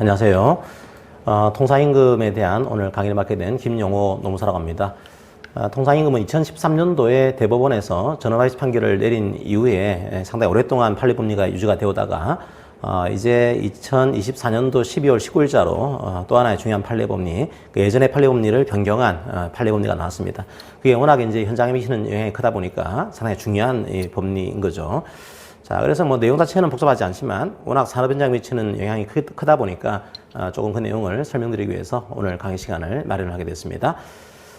안녕하세요. 통상임금에 대한 오늘 강의를 맡게 된 김용호 노무사라고 합니다. 통상임금은 2013년도에 대법원에서 전원화이트 판결을 내린 이후에 상당히 오랫동안 판례법리가 유지가 되오다가 이제 2024년도 12월 19일자로 또 하나의 중요한 판례법리, 예전의 판례법리를 변경한 판례법리가 나왔습니다. 그게 워낙 이제 현장에 미치는 영향이 크다 보니까 상당히 중요한 법리인 거죠. 자, 그래서 뭐 내용 자체는 복잡하지 않지만 워낙 산업 현장에 미치는 영향이 크다 보니까 조금 그 내용을 설명드리기 위해서 오늘 강의 시간을 마련을 하게 됐습니다.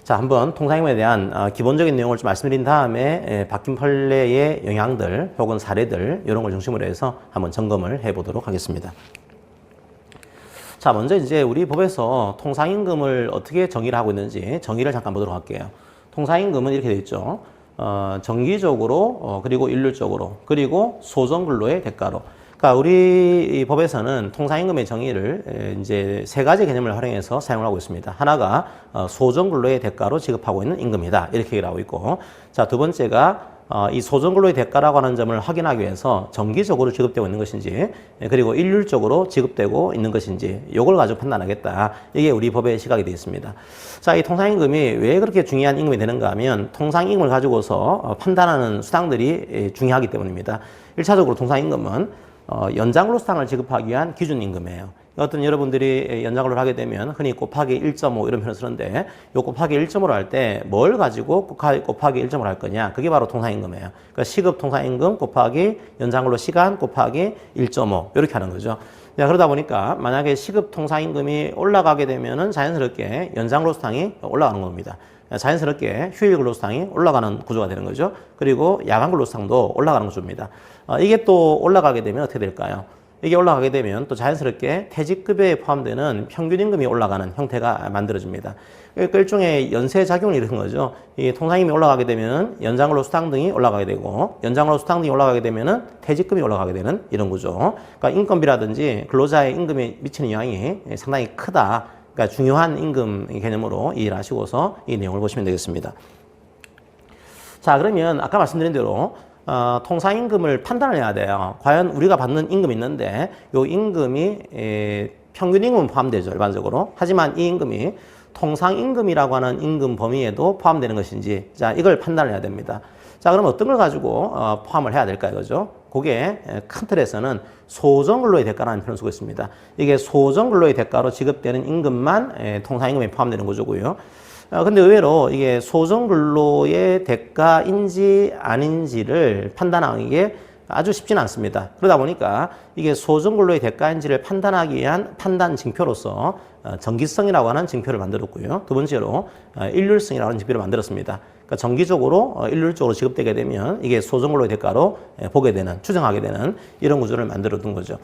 자, 한번 통상임금에 대한 기본적인 내용을 좀 말씀드린 다음에 바뀐 판례의 영향들 혹은 사례들 이런 걸 중심으로 해서 한번 점검을 해보도록 하겠습니다. 자, 먼저 이제 우리 법에서 통상임금을 어떻게 정의를 하고 있는지 정의를 잠깐 보도록 할게요. 통상임금은 이렇게 되어 있죠. 정기적으로 그리고 일률적으로 그리고 소정근로의 대가로. 그러니까 우리 법에서는 통상임금의 정의를 이제 세 가지 개념을 활용해서 사용을 하고 있습니다. 하나가 소정근로의 대가로 지급하고 있는 임금이다 이렇게 얘기를 하고 있고, 자, 두 번째가 이 소정근로의 대가라고 하는 점을 확인하기 위해서 정기적으로 지급되고 있는 것인지 그리고 일률적으로 지급되고 있는 것인지 이걸 가지고 판단하겠다. 이게 우리 법의 시각이 되어 있습니다. 자, 이 통상임금이 왜 그렇게 중요한 임금이 되는가 하면 통상임금을 가지고서 판단하는 수당들이 중요하기 때문입니다. 1차적으로 통상임금은 연장근로 수당을 지급하기 위한 기준임금이에요. 어떤 여러분들이 연장근로를 하게 되면 흔히 곱하기 1.5 이런 표현을 쓰는데 요 곱하기 1.5로 할 때 뭘 가지고 곱하기 1.5로 할 거냐, 그게 바로 통상임금이에요. 그러니까 시급 통상임금 곱하기 연장근로 시간 곱하기 1.5 이렇게 하는 거죠. 그러다 보니까 만약에 시급 통상임금이 올라가게 되면은 자연스럽게 연장근로 수당이 올라가는 겁니다. 자연스럽게 휴일 근로수당이 올라가는 구조가 되는 거죠. 그리고 야간 근로수당도 올라가는 구조입니다. 이게 또 올라가게 되면 어떻게 될까요? 이게 올라가게 되면 또 자연스럽게 퇴직급여에 포함되는 평균임금이 올라가는 형태가 만들어집니다. 그러니까 일종의 연쇄작용을 일으킨 거죠. 이 통상임금이 올라가게 되면 연장근로 수당 등이 올라가게 되고, 연장근로 수당 등이 올라가게 되면 퇴직금이 올라가게 되는 이런 구조. 그러니까 인건비라든지 근로자의 임금에 미치는 영향이 상당히 크다. 그러니까 중요한 임금 개념으로 이해를 하시고서 이 내용을 보시면 되겠습니다. 자, 그러면 아까 말씀드린 대로 통상임금을 판단을 해야 돼요. 과연 우리가 받는 임금이 있는데 이 임금이 평균임금은 포함되죠, 일반적으로. 하지만 이 임금이 통상임금이라고 하는 임금 범위에도 포함되는 것인지, 자, 이걸 판단을 해야 됩니다. 자, 그럼 어떤 걸 가지고 포함을 해야 될까요? 그죠? 그게 큰 틀에서는 소정근로의 대가라는 표현을 쓰고 있습니다. 이게 소정근로의 대가로 지급되는 임금만 통상임금에 포함되는 구조고요. 근데 의외로 이게 소정근로의 대가인지 아닌지를 판단하는 게 아주 쉽지는 않습니다. 그러다 보니까 이게 소정근로의 대가인지를 판단하기 위한 판단 징표로서 정기성이라고 하는 징표를 만들었고요. 두 번째로 일률성이라고 하는 징표를 만들었습니다. 그러니까 정기적으로 일률적으로 지급되게 되면 이게 소정근로의 대가로 보게 되는, 추정하게 되는 이런 구조를 만들어 둔 거죠.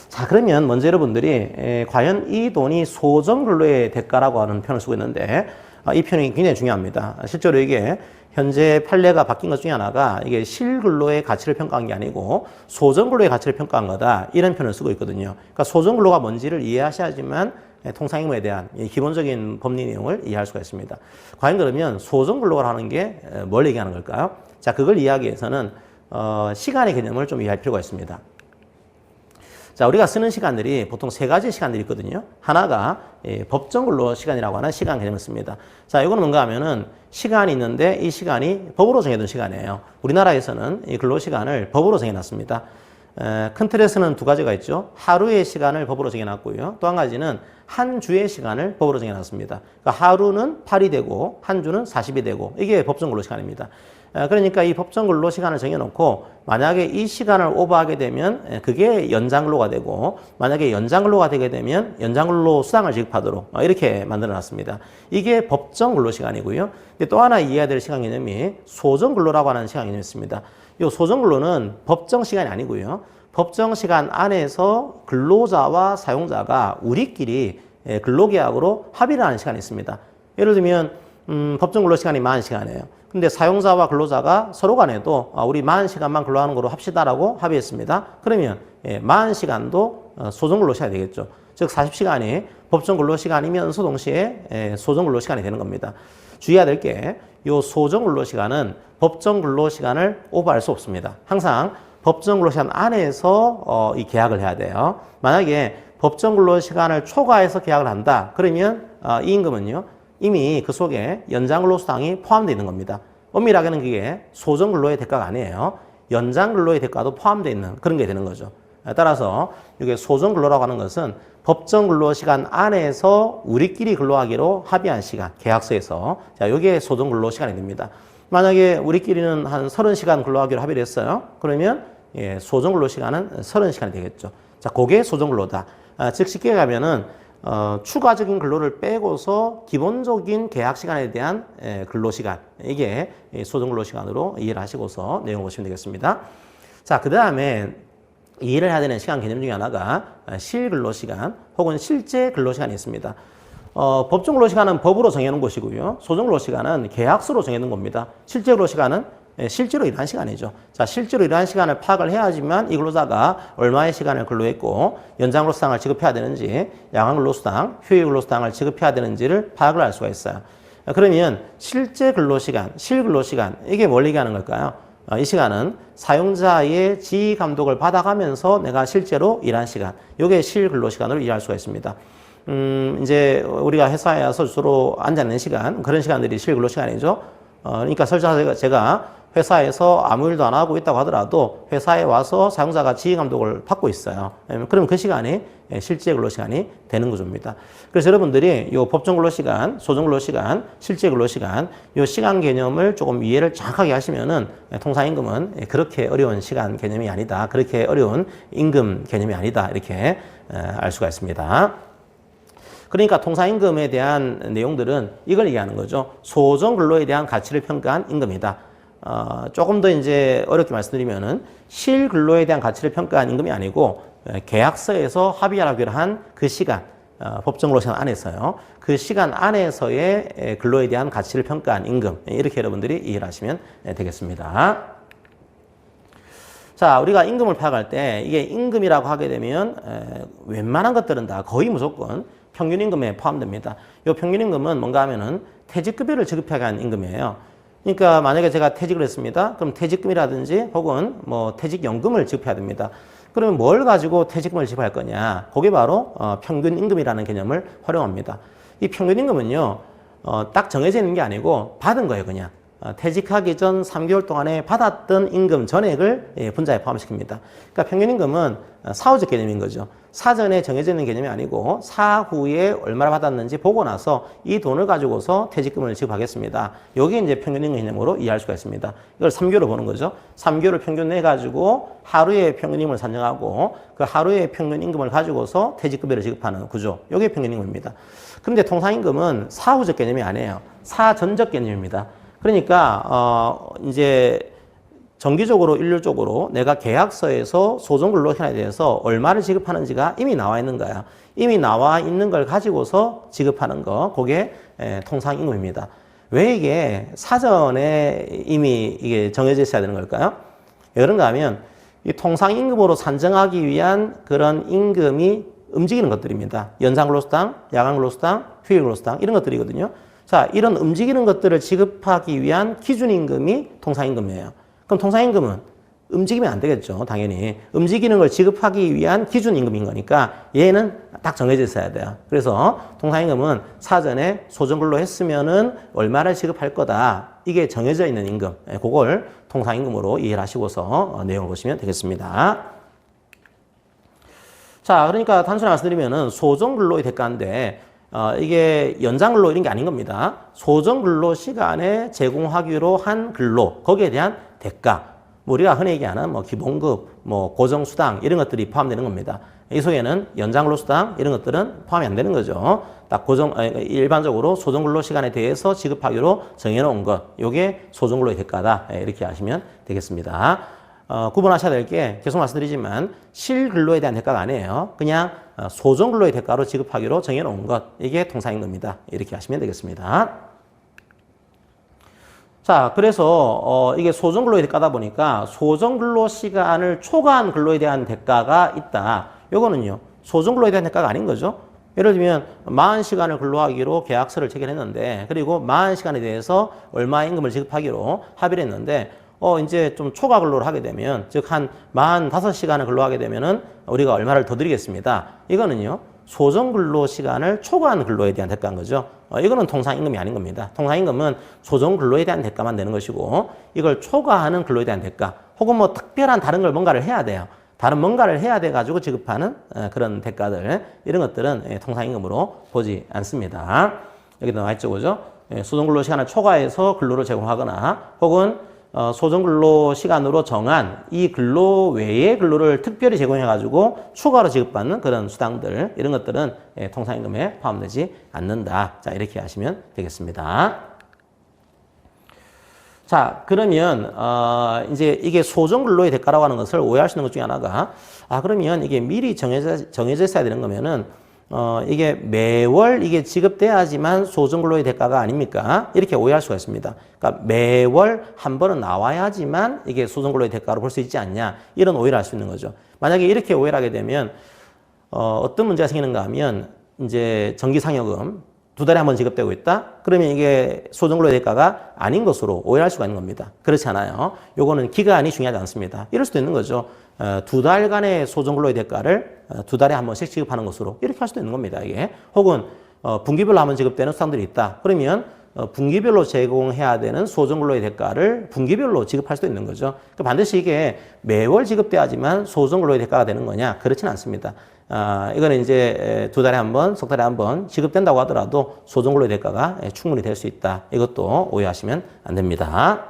자, 그러면 먼저 여러분들이 과연 이 돈이 소정근로의 대가라고 하는 표현을 쓰고 있는데 이 표현이 굉장히 중요합니다. 실제로 이게 현재 판례가 바뀐 것 중에 하나가 이게 실근로의 가치를 평가한 게 아니고 소정근로의 가치를 평가한 거다, 이런 표현을 쓰고 있거든요. 그러니까 소정근로가 뭔지를 이해하셔야지만 통상임금에 대한 기본적인 법리 내용을 이해할 수가 있습니다. 과연 그러면 소정근로라는 게 뭘 얘기하는 걸까요? 자, 그걸 이해하기 위해서는 시간의 개념을 좀 이해할 필요가 있습니다. 자, 우리가 쓰는 시간들이 보통 세 가지 시간들이 있거든요. 하나가 법정근로 시간이라고 하는 시간 개념을 씁니다. 자, 이거는 뭔가 하면은 시간이 있는데 이 시간이 법으로 정해둔 시간이에요. 우리나라에서는 이 근로시간을 법으로 정해놨습니다. 큰 틀에서는 두 가지가 있죠. 하루의 시간을 법으로 정해놨고요. 또 한 가지는 한 주의 시간을 법으로 정해놨습니다. 그러니까 하루는 8이 되고 한 주는 40이 되고, 이게 법정근로 시간입니다. 그러니까 이 법정근로 시간을 정해놓고 만약에 이 시간을 오버하게 되면 그게 연장근로가 되고, 만약에 연장근로가 되게 되면 연장근로 수당을 지급하도록 이렇게 만들어놨습니다. 이게 법정근로 시간이고요. 또 하나 이해해야 될 시간 개념이 소정근로라고 하는 시간 개념이 있습니다. 이 소정근로는 법정 시간이 아니고요. 법정 시간 안에서 근로자와 사용자가 우리끼리 근로계약으로 합의를 하는 시간이 있습니다. 예를 들면 법정 근로 시간이 40시간이에요. 근데 사용자와 근로자가 서로 간에도 우리 40시간만 근로하는 거로 합시다라고 합의했습니다. 그러면 40시간도 소정 근로 시간이 되겠죠. 즉 40시간이 법정 근로 시간이면서 동시에 소정 근로 시간이 되는 겁니다. 주의해야 될 게 이 소정 근로 시간은 법정 근로 시간을 오버할 수 없습니다. 항상 법정 근로 시간 안에서 이 계약을 해야 돼요. 만약에 법정 근로시간을 초과해서 계약을 한다. 그러면 이 임금은요. 이미 그 속에 연장 근로수당이 포함되어 있는 겁니다. 엄밀하게는 그게 소정 근로의 대가가 아니에요. 연장 근로의 대가도 포함되어 있는 그런 게 되는 거죠. 따라서 이게 소정 근로라고 하는 것은 법정 근로 시간 안에서 우리끼리 근로하기로 합의한 시간, 계약서에서. 자, 이게 소정 근로 시간이 됩니다. 만약에 우리끼리는 한 30시간 근로하기로 합의를 했어요. 그러면 소정 근로 시간은 30시간이 되겠죠. 자, 그게 소정 근로다. 즉 쉽게 가면은 추가적인 근로를 빼고서 기본적인 계약 시간에 대한 근로 시간, 이게 소정 근로 시간으로 이해를 하시고서 내용을 보시면 되겠습니다. 자, 그 다음에 이해를 해야 되는 시간 개념 중에 하나가 실근로시간 혹은 실제 근로시간이 있습니다. 법정 근로시간은 법으로 정해놓은 것이고요. 소정 근로시간은 계약서로 정해놓은 겁니다. 실제 근로시간은 실제로 일하는 시간이죠. 자, 실제로 일하는 시간을 파악을 해야지만 이 근로자가 얼마의 시간을 근로했고 연장 근로수당을 지급해야 되는지, 야간 근로수당, 휴일 근로수당을 지급해야 되는지를 파악을 할 수가 있어요. 그러면 실제 근로시간, 실근로시간, 이게 뭘 얘기하는 걸까요? 이 시간은 사용자의 지휘 감독을 받아가면서 내가 실제로 일한 시간, 이게 실근로시간으로 이해할 수가 있습니다. 이제 우리가 회사에 와서 주로 앉아있는 시간, 그런 시간들이 실근로시간이죠. 그러니까 설사 제가 회사에서 아무 일도 안 하고 있다고 하더라도 회사에 와서 사용자가 지휘 감독을 받고 있어요. 그러면 그 시간이 실제 근로시간이 되는 구조입니다. 그래서 여러분들이 이 법정 근로시간, 소정 근로시간, 실제 근로시간, 이 시간 개념을 조금 이해를 정확하게 하시면은 통상임금은 그렇게 어려운 시간 개념이 아니다. 그렇게 어려운 임금 개념이 아니다. 이렇게 알 수가 있습니다. 그러니까 통상임금에 대한 내용들은 이걸 얘기하는 거죠. 소정 근로에 대한 가치를 평가한 임금이다. 조금 더 이제 어렵게 말씀드리면은 실근로에 대한 가치를 평가한 임금이 아니고 계약서에서 합의하기로 한 그 시간, 법정 근로 시간 안에서요. 그 시간 안에서의 근로에 대한 가치를 평가한 임금. 이렇게 여러분들이 이해를 하시면 되겠습니다. 자, 우리가 임금을 파악할 때 이게 임금이라고 하게 되면 웬만한 것들은 다 거의 무조건 평균임금에 포함됩니다. 이 평균임금은 뭔가 하면은 퇴직급여를 지급하게 한 임금이에요. 그러니까 만약에 제가 퇴직을 했습니다. 그럼 퇴직금이라든지 혹은 뭐 퇴직연금을 지급해야 됩니다. 그러면 뭘 가지고 퇴직금을 지급할 거냐? 그게 바로 평균임금이라는 개념을 활용합니다. 이 평균임금은요, 딱 정해져 있는 게 아니고 받은 거예요, 그냥. 퇴직하기 전 3개월 동안에 받았던 임금 전액을 분자에 포함시킵니다. 그러니까 평균임금은 사후적 개념인 거죠. 사전에 정해져 있는 개념이 아니고 사후에 얼마나 받았는지 보고 나서 이 돈을 가지고서 퇴직금을 지급하겠습니다. 여기 이제 평균임금 개념으로 이해할 수가 있습니다. 이걸 3개월을 보는 거죠. 3개월을 평균 내가지고 하루의 평균임금을 산정하고 그 하루의 평균임금을 가지고서 퇴직급여를 지급하는 구조. 이게 평균임금입니다. 그런데 통상임금은 사후적 개념이 아니에요. 사전적 개념입니다. 그러니까 이제 정기적으로 일률적으로 내가 계약서에서 소정근로시간에 대해서 얼마를 지급하는지가 이미 나와 있는 거야. 이미 나와 있는 걸 가지고서 지급하는 거, 그게 통상임금입니다. 왜 이게 사전에 이미 이게 정해져 있어야 되는 걸까요? 왜 그런가 하면 이 통상임금으로 산정하기 위한 그런 임금이 움직이는 것들입니다. 연장근로수당, 야간근로수당, 휴일근로수당 이런 것들이거든요. 자, 이런 움직이는 것들을 지급하기 위한 기준임금이 통상임금이에요. 그럼 통상임금은 움직이면 안 되겠죠, 당연히. 움직이는 걸 지급하기 위한 기준임금인 거니까 얘는 딱 정해져 있어야 돼요. 그래서 통상임금은 사전에 소정근로 했으면은 얼마를 지급할 거다. 이게 정해져 있는 임금. 그걸 통상임금으로 이해를 하시고서 내용을 보시면 되겠습니다. 자, 그러니까 단순히 말씀드리면은 소정근로의 대가인데 이게 연장근로 이런 게 아닌 겁니다. 소정근로 시간에 제공하기로 한 근로, 거기에 대한 대가. 뭐 우리가 흔히 얘기하는 뭐 기본급, 뭐 고정수당 이런 것들이 포함되는 겁니다. 이 속에는 연장근로수당 이런 것들은 포함이 안 되는 거죠. 딱 일반적으로 소정근로 시간에 대해서 지급하기로 정해놓은 것, 이게 소정근로의 대가다. 이렇게 아시면 되겠습니다. 구분하셔야 될 게 계속 말씀드리지만 실근로에 대한 대가가 아니에요. 그냥 소정근로의 대가로 지급하기로 정해놓은 것, 이게 통상임금입니다. 이렇게 하시면 되겠습니다. 자, 그래서 이게 소정근로의 대가다 보니까 소정근로 시간을 초과한 근로에 대한 대가가 있다. 요거는요, 소정근로에 대한 대가가 아닌 거죠. 예를 들면 40시간을 근로하기로 계약서를 체결했는데, 그리고 40시간에 대해서 얼마 임금을 지급하기로 합의를 했는데 이제 좀 초과 근로를 하게 되면, 즉 한 45시간을 근로하게 되면은 우리가 얼마를 더 드리겠습니다. 이거는요, 소정 근로 시간을 초과한 근로에 대한 대가인 거죠. 이거는 통상임금이 아닌 겁니다. 통상임금은 소정 근로에 대한 대가만 되는 것이고, 이걸 초과하는 근로에 대한 대가, 혹은 뭐 특별한 다른 걸 뭔가를 해야 돼요. 다른 뭔가를 해야 돼 가지고 지급하는 그런 대가들, 이런 것들은 통상임금으로 보지 않습니다. 여기 나와 있죠, 그죠? 소정근로 시간을 초과해서 근로를 제공하거나, 혹은 소정근로 시간으로 정한 이 근로 외의 근로를 특별히 제공해 가지고 추가로 지급받는 그런 수당들, 이런 것들은 통상임금에 포함되지 않는다. 자, 이렇게 하시면 되겠습니다. 자, 그러면 이제 이게 소정근로의 대가라고 하는 것을 오해할 수 있는 것 중에 하나가, 그러면 이게 미리 정해져 있어야 되는 거면은 이게 매월 이게 지급돼야지만 소정근로의 대가가 아닙니까? 이렇게 오해할 수가 있습니다. 그러니까 매월 한 번은 나와야지만 이게 소정근로의 대가로 볼 수 있지 않냐, 이런 오해를 할 수 있는 거죠. 만약에 이렇게 오해를 하게 되면 어떤 문제가 생기는가 하면, 이제 정기상여금 2달에 한 번 지급되고 있다? 그러면 이게 소정근로의 대가가 아닌 것으로 오해할 수가 있는 겁니다. 그렇지 않아요. 요거는 기간이 중요하지 않습니다. 이럴 수도 있는 거죠. 2달간의 소정근로의 대가를 2달에 한 번씩 지급하는 것으로, 이렇게 할 수도 있는 겁니다. 이게. 혹은 분기별로 한 번 지급되는 수당들이 있다. 그러면 분기별로 제공해야 되는 소정근로의 대가를 분기별로 지급할 수도 있는 거죠. 그러니까 반드시 이게 매월 지급돼야지만 소정근로의 대가가 되는 거냐? 그렇지는 않습니다. 이거는 이제 2달에 한 번, 석 달에 한 번 지급된다고 하더라도 소정근로의 대가가 충분히 될 수 있다. 이것도 오해하시면 안 됩니다.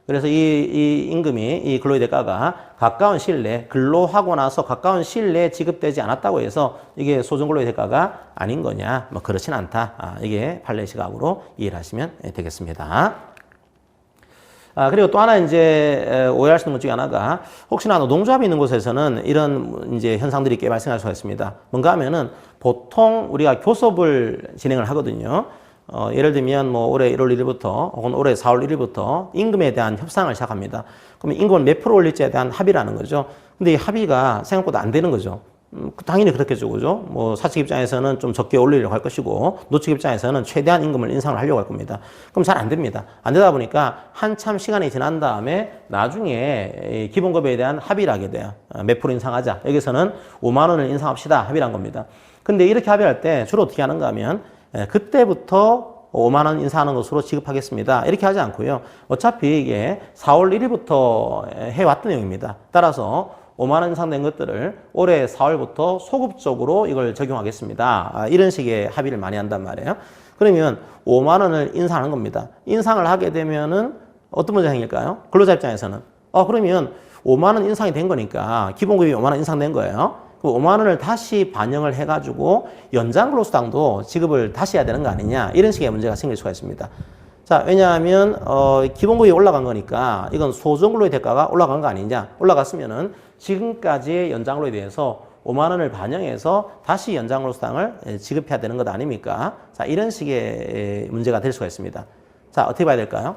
그래서 이 임금이, 이 근로의 대가가 가까운 시일 내에, 근로하고 나서 가까운 시일 내에 지급되지 않았다고 해서 이게 소정근로의 대가가 아닌 거냐? 뭐 그렇진 않다. 이게 판례 시각으로 이해를 하시면 되겠습니다. 그리고 또 하나 이제 오해할 수 있는 것 중에 하나가, 혹시나 노동조합이 있는 곳에서는 이런 이제 현상들이 꽤 발생할 수가 있습니다. 뭔가 하면은 보통 우리가 교섭을 진행을 하거든요. 예를 들면 뭐 올해 1월 1일부터 혹은 올해 4월 1일부터 임금에 대한 협상을 시작합니다. 그러면 임금을 몇 프로 올릴지에 대한 합의라는 거죠. 근데 이 합의가 생각보다 안 되는 거죠. 당연히 그렇겠죠, 그죠? 뭐 사측 입장에서는 좀 적게 올리려고 할 것이고, 노측 입장에서는 최대한 임금을 인상을 하려고 할 겁니다. 그럼 잘 안 됩니다. 안 되다 보니까 한참 시간이 지난 다음에 나중에 기본급여에 대한 합의를 하게 돼요. 몇 프로 인상하자. 여기서는 5만 원을 인상합시다. 합의를 한 겁니다. 근데 이렇게 합의할 때 주로 어떻게 하는가 하면, 그때부터 5만 원 인상하는 것으로 지급하겠습니다. 이렇게 하지 않고요. 어차피 이게 4월 1일부터 해왔던 내용입니다. 따라서 5만 원 인상된 것들을 올해 4월부터 소급적으로 이걸 적용하겠습니다. 이런 식의 합의를 많이 한단 말이에요. 그러면 5만 원을 인상하는 겁니다. 인상을 하게 되면은 어떤 문제가 생길까요? 근로자 입장에서는. 그러면 5만 원 인상이 된 거니까, 기본급이 5만 원 인상된 거예요. 그 5만 원을 다시 반영을 해가지고 연장 근로수당도 지급을 다시 해야 되는 거 아니냐, 이런 식의 문제가 생길 수가 있습니다. 자, 왜냐하면 기본급이 올라간 거니까 이건 소정근로의 대가가 올라간 거 아니냐. 올라갔으면은 지금까지의 연장근로에 대해서 5만 원을 반영해서 다시 연장근로수당을 지급해야 되는 것 아닙니까? 자, 이런 식의 문제가 될 수가 있습니다. 자, 어떻게 봐야 될까요?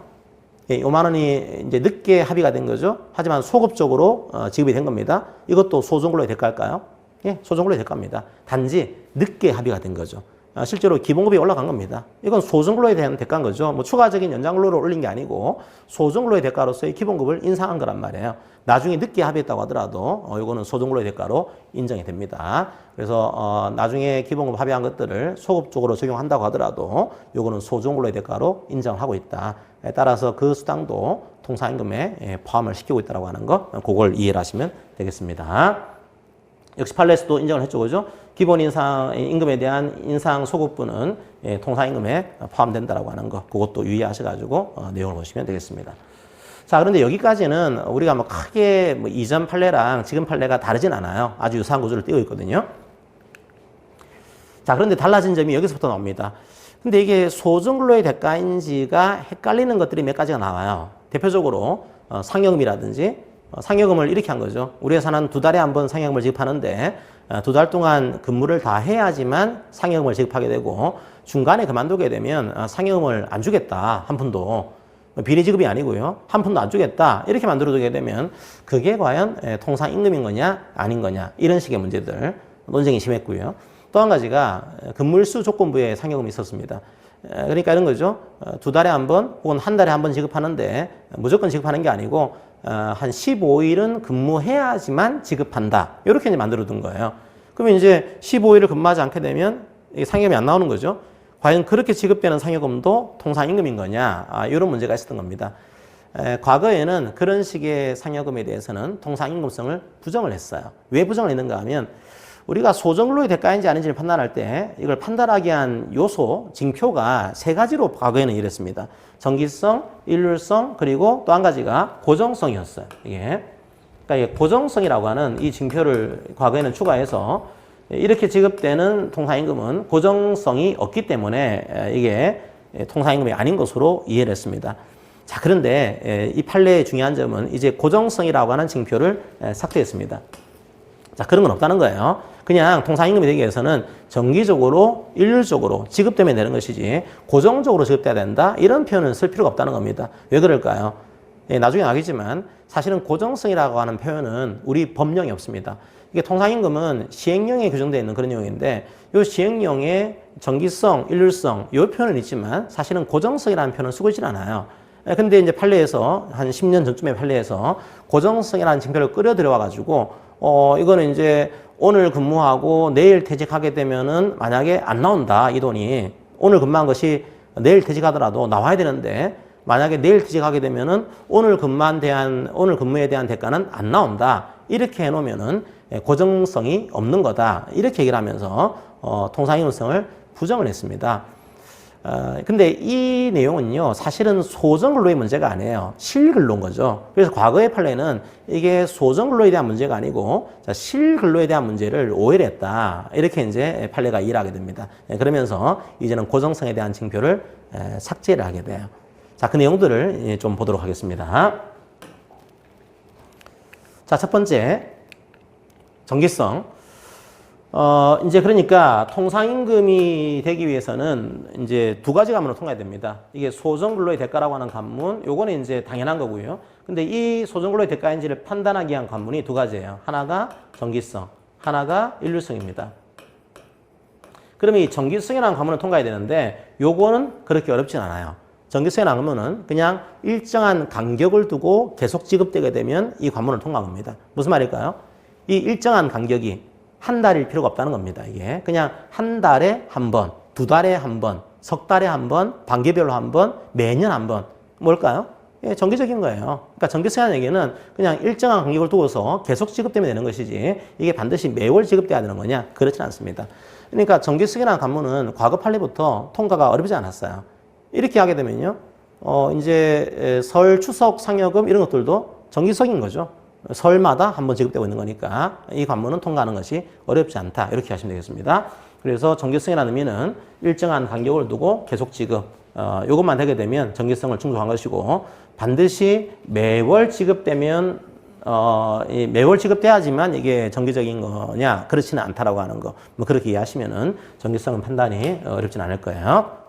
5만 원이 이제 늦게 합의가 된 거죠. 하지만 소급적으로 지급이 된 겁니다. 이것도 소정근로의 대가일까요? 예, 소정근로의 대가입니다. 단지 늦게 합의가 된 거죠. 실제로 기본급이 올라간 겁니다. 이건 소정근로에 대한 대가인 거죠. 뭐 추가적인 연장근로를 올린 게 아니고 소정근로의 대가로서의 기본급을 인상한 거란 말이에요. 나중에 늦게 합의했다고 하더라도 이거는 소정근로의 대가로 인정이 됩니다. 그래서 나중에 기본급 합의한 것들을 소급적으로 적용한다고 하더라도 이거는 소정근로의 대가로 인정하고 있다. 따라서 그 수당도 통상임금에 포함을 시키고 있다고 하는 거, 그걸 이해를 하시면 되겠습니다. 역시 판례에서도 인정을 했죠, 그죠? 기본 인상, 임금에 대한 인상 소급분은 통상임금에 포함된다라고 하는 거, 그것도 유의하셔가지고 내용을 보시면 되겠습니다. 자, 그런데 여기까지는 우리가 뭐 크게 뭐 이전 판례랑 지금 판례가 다르진 않아요. 아주 유사한 구조를 띄고 있거든요. 자, 그런데 달라진 점이 여기서부터 나옵니다. 근데 이게 소정근로의 대가인지가 헷갈리는 것들이 몇 가지가 나와요. 대표적으로 상여금이라든지, 상여금을 이렇게 한 거죠. 우리 회사는 2달에 한 번 상여금을 지급하는데 2달 동안 근무를 다 해야지만 상여금을 지급하게 되고, 중간에 그만두게 되면 상여금을 안 주겠다, 한 푼도. 비리 지급이 아니고요. 한 푼도 안 주겠다, 이렇게 만들어두게 되면 그게 과연 통상 임금인 거냐 아닌 거냐, 이런 식의 문제들 논쟁이 심했고요. 또 한 가지가 근무일수 조건부에 상여금이 있었습니다. 그러니까 이런 거죠. 두 달에 한 번 혹은 한 달에 한 번 지급하는데 무조건 지급하는 게 아니고 한 15일은 근무해야지만 지급한다. 이렇게 이제 만들어둔 거예요. 그러면 이제 15일을 근무하지 않게 되면 이게 상여금이 안 나오는 거죠. 과연 그렇게 지급되는 상여금도 통상임금인 거냐? 이런 문제가 있었던 겁니다. 과거에는 그런 식의 상여금에 대해서는 통상임금성을 부정을 했어요. 왜 부정을 했는가 하면 우리가 소정근로의 대가인지 아닌지를 판단할 때 이걸 판단하게 한 요소, 징표가 세 가지로 과거에는 이랬습니다. 정기성, 일률성, 그리고 또 한 가지가 고정성이었어요. 이게. 그러니까 이게 고정성이라고 하는 이 징표를 과거에는 추가해서 이렇게 지급되는 통상임금은 고정성이 없기 때문에 이게 통상임금이 아닌 것으로 이해를 했습니다. 자, 그런데 이 판례의 중요한 점은 이제 고정성이라고 하는 징표를 삭제했습니다. 자, 그런 건 없다는 거예요. 그냥 통상임금이 되기 위해서는 정기적으로, 일률적으로 지급되면 되는 것이지 고정적으로 지급돼야 된다 이런 표현은 쓸 필요가 없다는 겁니다. 왜 그럴까요? 나중에 알겠지만 사실은 고정성이라고 하는 표현은 우리 법령이 없습니다. 이게 통상임금은 시행령에 규정되어 있는 그런 내용인데 이 시행령에 정기성, 일률성 이 표현은 있지만 사실은 고정성이라는 표현은 쓰고 있지는 않아요. 근데 이제 판례에서 한 10년 전쯤에 판례에서 고정성이라는 징표를 끌어들여와 가지고 이거는 이제 오늘 근무하고 내일 퇴직하게 되면은 만약에 안 나온다 이 돈이 오늘 근무한 것이 내일 퇴직하더라도 나와야 되는데 만약에 내일 퇴직하게 되면은 오늘 근무에 대한 대가는 안 나온다 이렇게 해놓으면은 고정성이 없는 거다 이렇게 얘기를 하면서 통상임금성을 부정을 했습니다. 근데 이 내용은요, 사실은 소정근로의 문제가 아니에요. 실근로인 거죠. 그래서 과거의 판례는 이게 소정근로에 대한 문제가 아니고, 실근로에 대한 문제를 오해를 했다. 이렇게 이제 판례가 이해를 하게 됩니다. 그러면서 이제는 고정성에 대한 징표를 삭제를 하게 돼요. 자, 그 내용들을 좀 보도록 하겠습니다. 자, 첫 번째, 정기성. 이제 그러니까 통상임금이 되기 위해서는 이제 두 가지 관문을 통과해야 됩니다. 이게 소정근로의 대가라고 하는 관문, 요거는 이제 당연한 거고요. 근데 이 소정근로의 대가인지를 판단하기 위한 관문이 두 가지예요. 하나가 정기성, 하나가 일률성입니다. 그러면 이 정기성이라는 관문을 통과해야 되는데 요거는 그렇게 어렵진 않아요. 정기성이라는 관문은 그냥 일정한 간격을 두고 계속 지급되게 되면 이 관문을 통과한 겁니다. 무슨 말일까요? 이 일정한 간격이 한 달일 필요가 없다는 겁니다. 이게 그냥 한 달에 한 번, 두 달에 한 번, 석 달에 한 번, 반기별로 한 번, 매년 한 번. 뭘까요? 예, 정기적인 거예요. 그러니까 정기성이라는 얘기는 그냥 일정한 간격을 두고서 계속 지급되면 되는 것이지 이게 반드시 매월 지급돼야 되는 거냐? 그렇지는 않습니다. 그러니까 정기성이라는 관문은 과거 판례부터 통과가 어렵지 않았어요. 이렇게 하게 되면요, 이제 설, 추석, 상여금 이런 것들도 정기성인 거죠. 설마다 한번 지급되고 있는 거니까 이 관문은 통과하는 것이 어렵지 않다. 이렇게 하시면 되겠습니다. 그래서 정기성이라는 의미는 일정한 간격을 두고 계속 지급. 이것만 되게 되면 정기성을 충족한 것이고 반드시 매월 지급되면 매월 지급돼야지만 이게 정기적인 거냐 그렇지는 않다라고 하는 거. 뭐 그렇게 이해하시면은 정기성은 판단이 어렵진 않을 거예요.